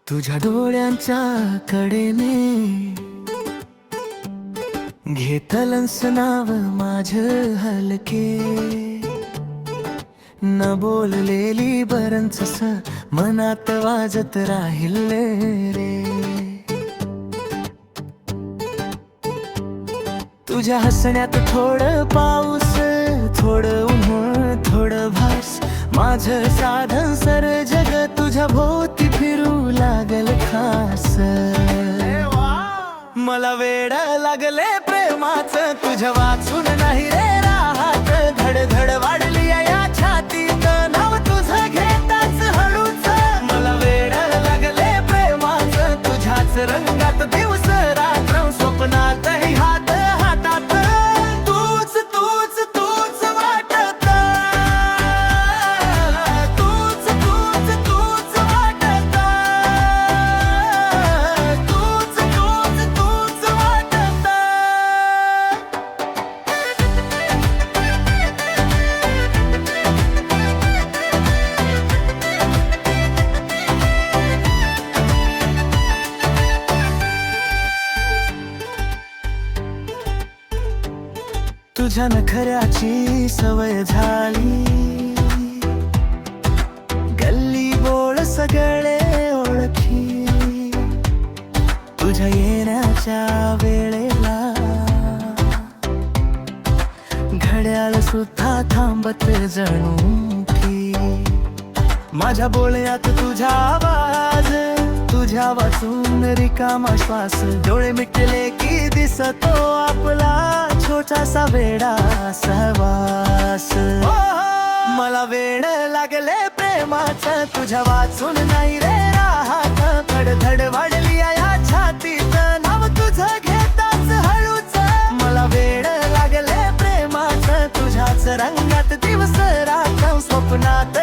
तुझ्या डोळ्यांच्या कडेने घेतलंस नाव माझं हलके, न बोललेली बरंच मनात वाजत राहील रे. तुझ्या हसण्यात थोडं पाऊस, थोडं ऊन, थोडं भास, माझं साधन सर जग तुझ्या भोवती फिरू लागल खास. मला वेड लागले प्रेमाचं, तुझ्या वाचून नाही रे राहत. धडधड वाढली या छातीत, नाव तुझं घेताच हळूच. मला वेड लागले प्रेमाचं, तुझ्याच रंगात दिवस रात्र, स्वप्नातही हात हातात तूच तूच तूच वाटत. तूच तूच तूच वाटत. तूच तूच तूच वाटत. तुझ्या नखऱ्याची सवय झाली, गल्ली बोळ सगळे ओळखी. तुझ्या येण्याच्या वेळेला घड्याळ सुद्धा थांबत जणू की. माझ्या बोलण्यात तुझा आवाज, तुझ्या वाचून रिकामा श्वास. डोळे मिटले की दिसतो आपला छोटासा वेडा सहवास. मला वेड लागले प्रेमाचं, तुझ्या वाचून नाही रे राहत. धडधड वाढली या छातीत, नाव तुझं घेताच हळूच. मला वेड लागले प्रेमाचं, तुझ्याच रंगात दिवस रात्र, स्वप्नात